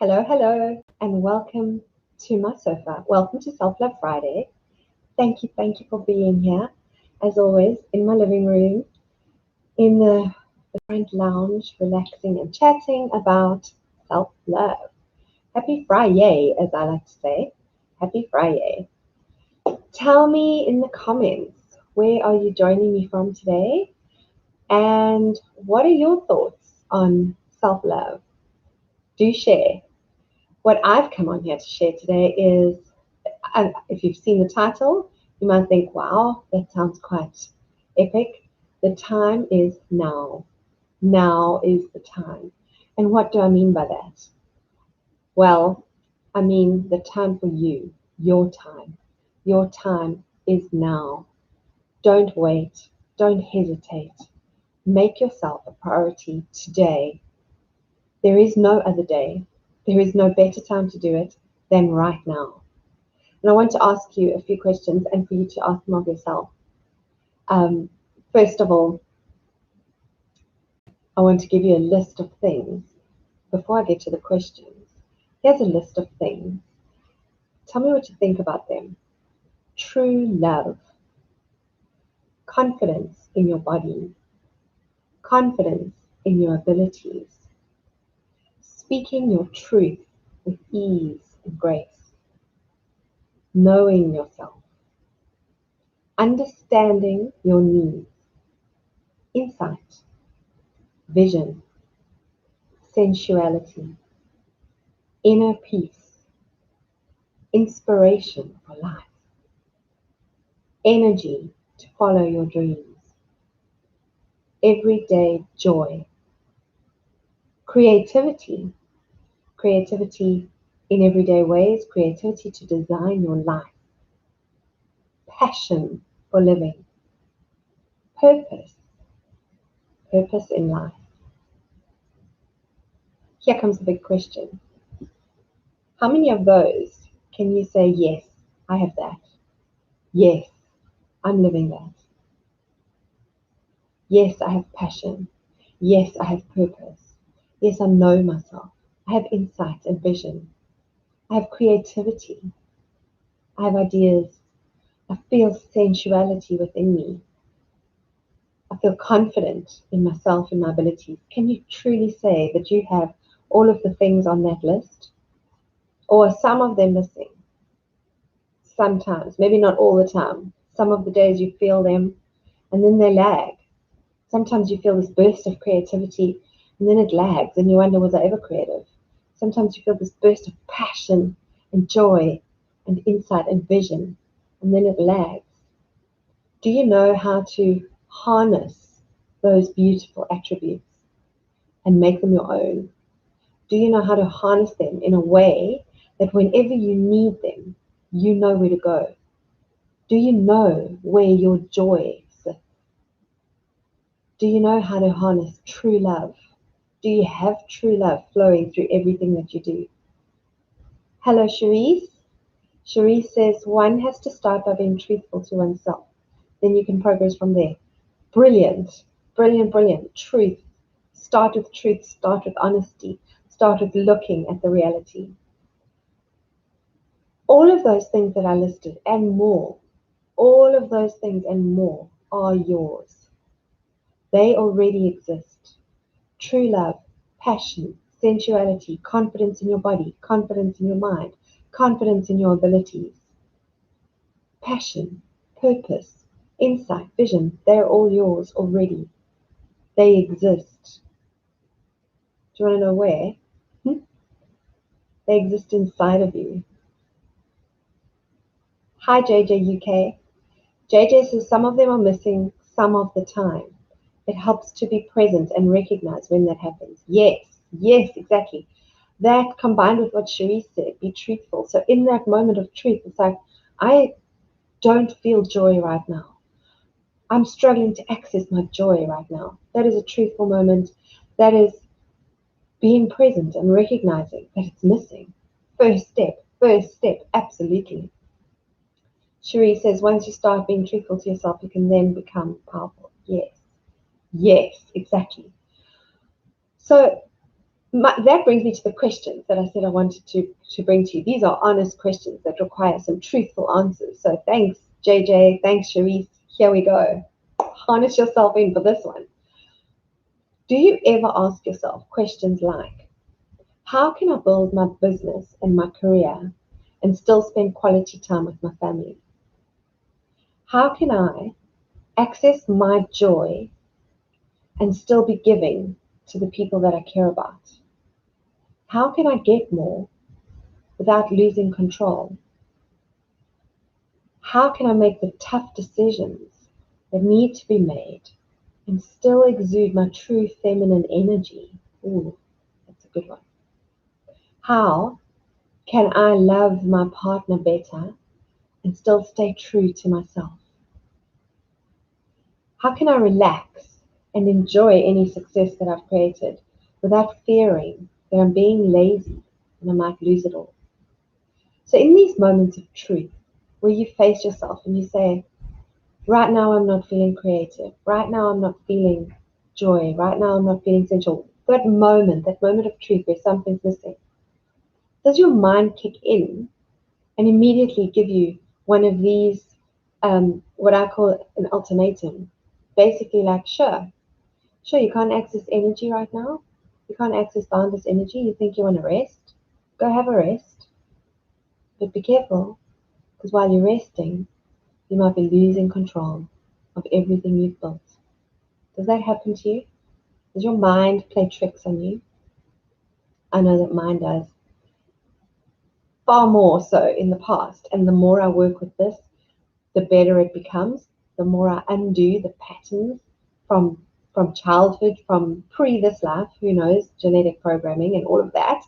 Hello, and welcome to my sofa. Welcome to Self Love Friday. Thank you for being here. As always, in my living room, in the front lounge, relaxing and chatting about self love. Happy Friday, as I like to say. Happy Friday. Tell me in the comments, where are you joining me from today? And what are your thoughts on self love? Do share. What I've come on here to share today is, and if you've seen the title, you might think, wow, that sounds quite epic. The time is now. Now is the time. And what do I mean by that? Well, I mean the time for you, your time. Your time is now. Don't wait. Don't hesitate. Make yourself a priority today. There is no other day. There is no better time to do it than right now. And I want to ask you a few questions and for you to ask them of yourself. Um, First of all, I want to give you a list of things. Before I get to the questions, here's a list of things. Tell me what you think about them. True love, confidence in your body, confidence in your abilities, speaking your truth with ease and grace, knowing yourself, understanding your needs, insight, vision, sensuality, inner peace, inspiration for life, energy to follow your dreams, everyday joy, creativity, creativity in everyday ways, creativity to design your life, passion for living, purpose, purpose in life. Here comes the big question. How many of those can you say, yes, I have that? Yes, I'm living that. Yes, I have passion. Yes, I have purpose. Yes, I know myself. I have insight and vision. I have creativity. I have ideas. I feel sensuality within me. I feel confident in myself and my abilities. Can you truly say that you have all of the things on that list? Or are some of them missing? Sometimes, maybe not all the time. Some of the days you feel them and then they lag. Sometimes you feel this burst of creativity and then it lags and you wonder, was I ever creative? Sometimes you feel this burst of passion and joy and insight and vision and then it lags. Do you know how to harness those beautiful attributes and make them your own? Do you know how to harness them in a way that whenever you need them, you know where to go? Do you know where your joy sits? Do you know how to harness true love? Do you have true love flowing through everything that you do? Hello, Cherise. Cherise says one has to start by being truthful to oneself. Then you can progress from there. Brilliant, brilliant, brilliant. Truth. Start with truth. Start with honesty. Start with looking at the reality. All of those things that I listed and more, all of those things and more are yours. They already exist. True love, passion, sensuality, confidence in your body, confidence in your mind, confidence in your abilities, passion, purpose, insight, vision, they're all yours already. They exist. Do you want to know where? They exist inside of you. Hi, JJ UK. JJ says some of them are missing some of the time. It helps to be present and recognize when that happens. Yes, exactly. That combined with what Cherise said, be truthful. So in that moment of truth, it's like, I don't feel joy right now. I'm struggling to access my joy right now. That is a truthful moment. That is being present and recognizing that it's missing. First step, absolutely. Cherie says, once you start being truthful to yourself, you can then become powerful. Yes, exactly. So That brings me to the questions that I said I wanted to bring to you. These are honest questions that require some truthful answers. So thanks, JJ. Thanks, Sharice. Here we go. Harness yourself in for this one. Do you ever ask yourself questions like, how can I build my business and my career and still spend quality time with my family? How can I access my joy and still be giving to the people that I care about? How can I get more without losing control? How can I make the tough decisions that need to be made and still exude my true feminine energy? Ooh, that's a good one. How can I love my partner better and still stay true to myself? How can I relax and enjoy any success that I've created without fearing that I'm being lazy and I might lose it all? So, in these moments of truth, where you face yourself and you say, right now I'm not feeling creative, right now I'm not feeling joy, right now I'm not feeling sensual, that moment of truth where something's missing, does your mind kick in and immediately give you one of these, what I call an ultimatum? Basically, like, sure, you can't access energy right now. You can't access boundless energy. You think you want to rest? Go have a rest. But be careful, because while you're resting, you might be losing control of everything you've built. Does that happen to you? Does your mind play tricks on you? I know that mine does. Far more so in the past. And the more I work with this, the better it becomes. The more I undo the patterns from childhood, from pre this life, who knows, genetic programming and all of that.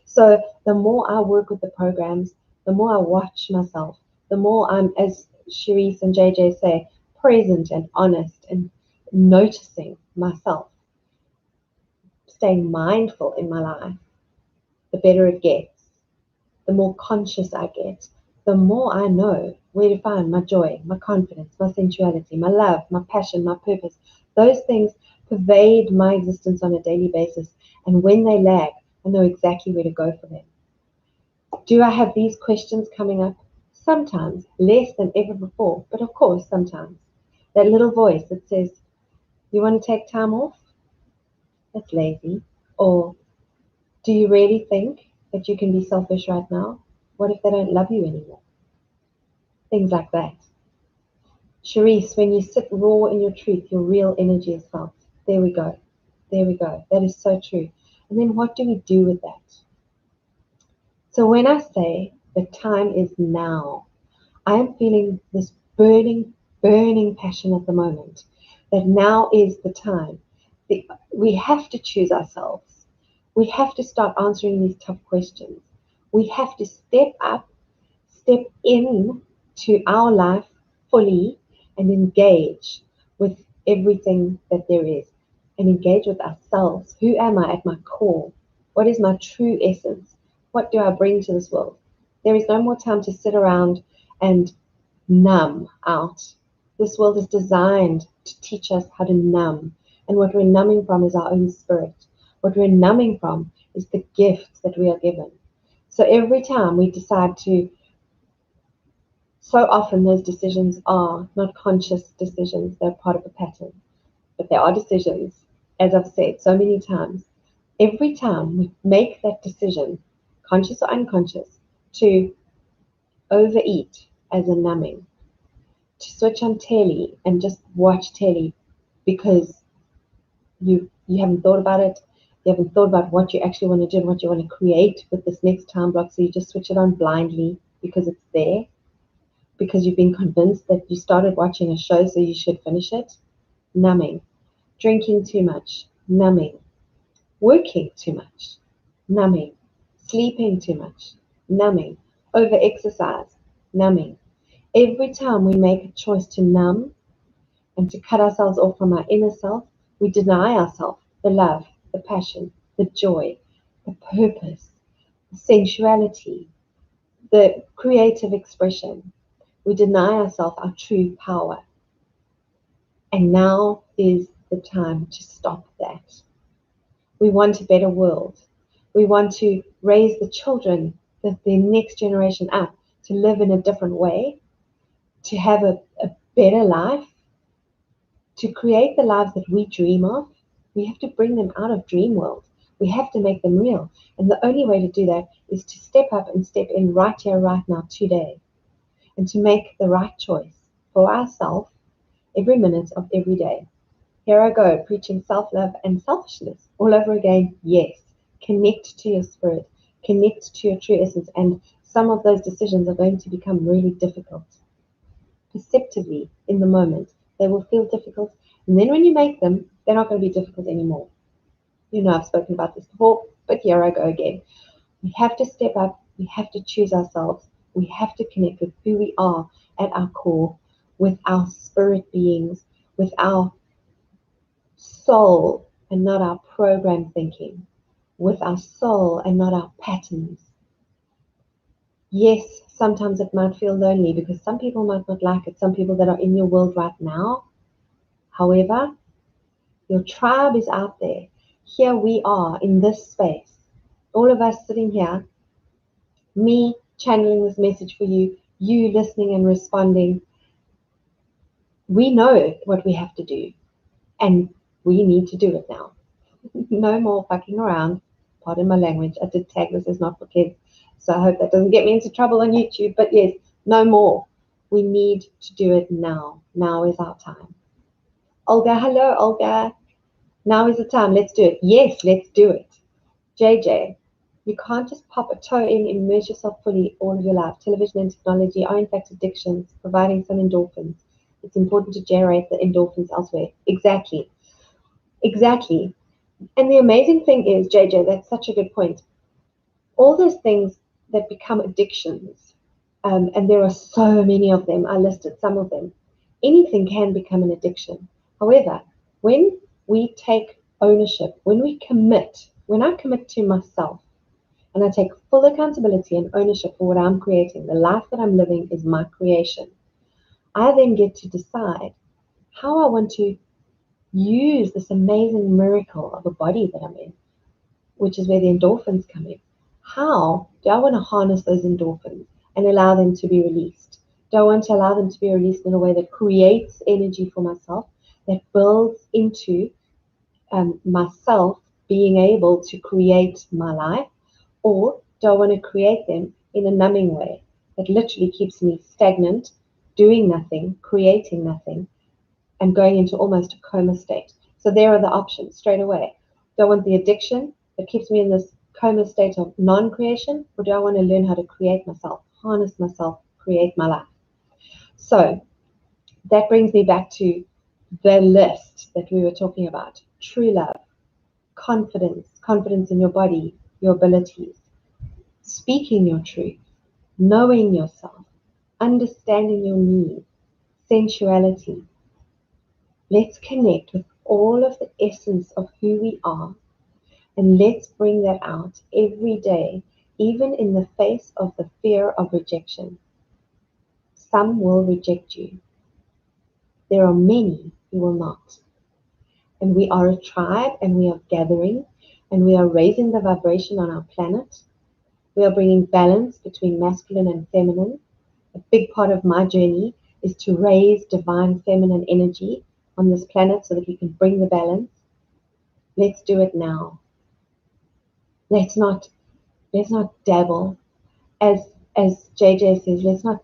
So the more I work with the programs, the more I watch myself, the more I'm, as Sharice and JJ say, present and honest and noticing myself, staying mindful in my life, the better it gets. The more conscious I get, the more I know where to find my joy, my confidence, my sensuality, my love, my passion, my purpose. Those things pervade my existence on a daily basis. And when they lag, I know exactly where to go for them. Do I have these questions coming up? Sometimes, less than ever before, but of course, sometimes. That little voice that says, you want to take time off? That's lazy. Or, do you really think that you can be selfish right now? What if they don't love you anymore? Things like that. Sharice, when you sit raw in your truth, your real energy is felt. There we go. There we go. That is so true. And then what do we do with that? So when I say the time is now, I am feeling this burning, burning passion at the moment that now is the time. We have to choose ourselves. We have to start answering these tough questions. We have to step up, step in to our life fully and engage with everything that there is and engage with ourselves. Who am I at my core? What is my true essence? What do I bring to this world? There is no more time to sit around and numb out. This world is designed to teach us how to numb. And what we're numbing from is our own spirit. What we're numbing from is the gifts that we are given. So every time we decide to, so often those decisions are not conscious decisions, they're part of a pattern. But they are decisions, as I've said so many times. Every time we make that decision, conscious or unconscious, to overeat as a numbing, to switch on telly and just watch telly because you haven't thought about it, you haven't thought about what you actually want to do and what you want to create with this next time block, so you just switch it on blindly because it's there, because you've been convinced that you started watching a show so you should finish it. Numbing. Drinking too much. Numbing. Working too much. Numbing. Sleeping too much. Numbing. Over exercise. Numbing. Every time we make a choice to numb and to cut ourselves off from our inner self, we deny ourselves the love, the passion, the joy, the purpose, the sensuality, the creative expression. We deny ourselves our true power. And now is the time to stop that. We want a better world. We want to raise the children, the next generation up, to live in a different way, to have a better life, to create the lives that we dream of. We have to bring them out of dream world. We have to make them real. And the only way to do that is to step up and step in right here, right now, today, and to make the right choice for ourselves every minute of every day. Here I go, preaching self-love and selfishness all over again. Yes, connect to your spirit, connect to your true essence, and some of those decisions are going to become really difficult. Perceptively, in the moment, they will feel difficult, and then when you make them, they're not going to be difficult anymore. You know, I've spoken about this before, but here I go again. We have to step up, we have to choose ourselves, we have to connect with who we are at our core, with our spirit beings, with our soul and not our program thinking, with our soul and not our patterns. Yes, sometimes it might feel lonely because some people might not like it, some people that are in your world right now. However, your tribe is out there. Here we are in this space, all of us sitting here, me channeling this message for you, you listening and responding. We know what we have to do, and we need to do it now. No more fucking around. Pardon my language. I did tag this as not for kids, so I hope that doesn't get me into trouble on YouTube. But yes, no more. We need to do it now. Now is our time. Olga, hello, Olga. Now is the time. Let's do it. Yes, let's do it. JJ, you can't just pop a toe in, immerse yourself fully all of your life. Television and technology are in fact addictions, providing some endorphins. It's important to generate the endorphins elsewhere. Exactly. Exactly. And the amazing thing is, JJ, that's such a good point. All those things that become addictions, and there are so many of them, I listed some of them. Anything can become an addiction. However, when we take ownership, when we commit, when I commit to myself, and I take full accountability and ownership for what I'm creating, the life that I'm living is my creation, I then get to decide how I want to use this amazing miracle of a body that I'm in, which is where the endorphins come in. How do I want to harness those endorphins and allow them to be released? Do I want to allow them to be released in a way that creates energy for myself, that builds into myself being able to create my life? Or do I want to create them in a numbing way that literally keeps me stagnant, doing nothing, creating nothing, and going into almost a coma state? So there are the options straight away. Do I want the addiction that keeps me in this coma state of non-creation, or do I want to learn how to create myself, harness myself, create my life? So that brings me back to the list that we were talking about. True love, confidence in your body, your abilities, speaking your truth, knowing yourself, understanding your needs, sensuality. Let's connect with all of the essence of who we are, and let's bring that out every day, even in the face of the fear of rejection. Some will reject you. There are many who will not. And we are a tribe, and we are gathering, and we are raising the vibration on our planet. We are bringing balance between masculine and feminine. A big part of my journey is to raise divine feminine energy on this planet so that we can bring the balance. Let's do it now. Let's not dabble. As JJ says, let's not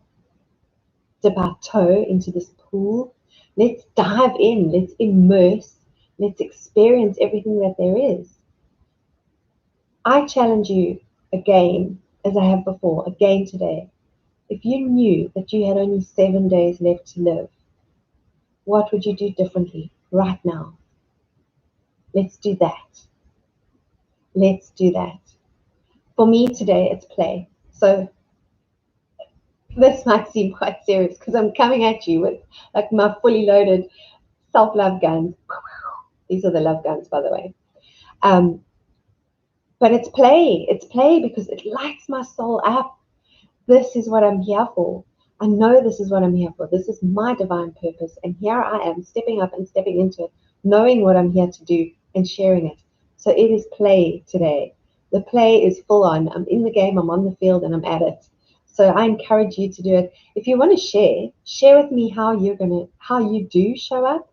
dip our toe into this pool. Let's dive in, let's immerse, let's experience everything that there is. I challenge you again, as I have before, again today. If you knew that you had only 7 days left to live, what would you do differently right now? Let's do that. Let's do that. For me today, it's play. So this might seem quite serious because I'm coming at you with like my fully loaded self-love guns. These are the love guns, by the way. But it's play. It's play because it lights my soul up. This is what I'm here for. I know this is what I'm here for. This is my divine purpose. And here I am stepping up and stepping into it, knowing what I'm here to do and sharing it. So it is play today. The play is full on. I'm in the game, I'm on the field, and I'm at it. So I encourage you to do it. If you want to share with me how you do show up,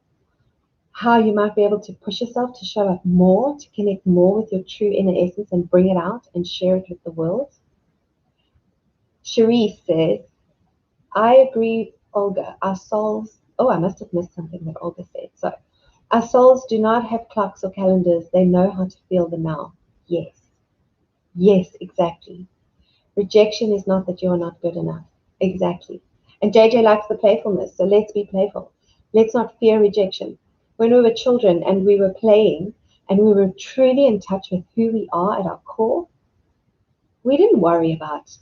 how you might be able to push yourself to show up more, to connect more with your true inner essence and bring it out and share it with the world. Cherise says, I agree, Olga. Our souls, I must have missed something that Olga said. So, our souls do not have clocks or calendars. They know how to feel the now. Yes. Yes, exactly. Rejection is not that you are not good enough. Exactly. And JJ likes the playfulness, so let's be playful. Let's not fear rejection. When we were children and we were playing and we were truly in touch with who we are at our core, we didn't worry about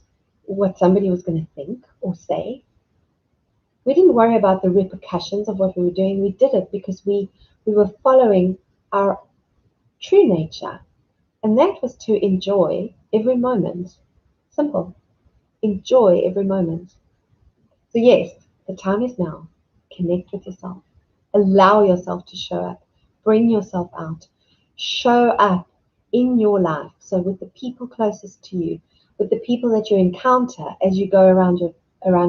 what somebody was going to think or say. We didn't worry about the repercussions of what we were doing. We did it because we were following our true nature. And that was to enjoy every moment. Simple. Enjoy every moment. So yes, the time is now. Connect with yourself. Allow yourself to show up. Bring yourself out. Show up in your life. So with the people closest to you, with the people that you encounter as you go around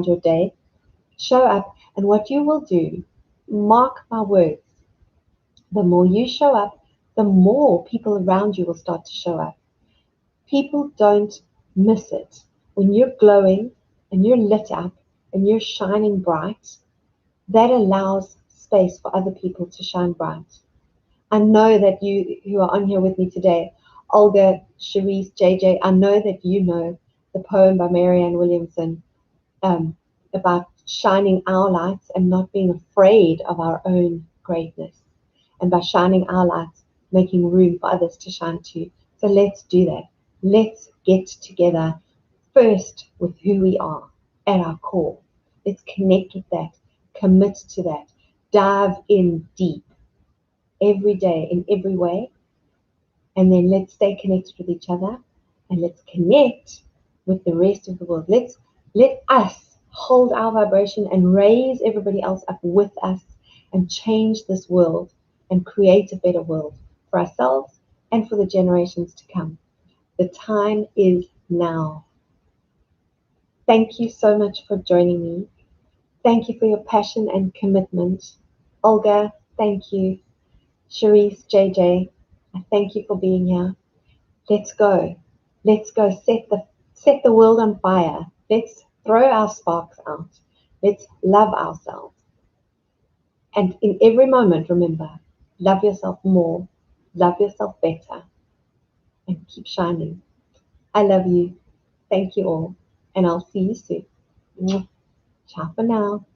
your day, show up. And what you will do, mark my words, the more you show up, the more people around you will start to show up. People don't miss it. When you're glowing and you're lit up and you're shining bright, that allows space for other people to shine bright. I know that you who are on here with me today, Olga, Cherise, JJ, I know that you know the poem by Marianne Williamson about shining our lights and not being afraid of our own greatness. And by shining our lights, making room for others to shine too. So let's do that. Let's get together first with who we are at our core. Let's connect with that, commit to that, dive in deep every day in every way, and then let's stay connected with each other and let's connect with the rest of the world. Let us hold our vibration and raise everybody else up with us and change this world and create a better world for ourselves and for the generations to come. The time is now. Thank you so much for joining me. Thank you for your passion and commitment. Olga, thank you. Cherise, JJ, I thank you for being here. Let's go. Let's go set the world on fire. Let's throw our sparks out. Let's love ourselves. And in every moment, remember, love yourself more, love yourself better, and keep shining. I love you. Thank you all. And I'll see you soon. Ciao for now.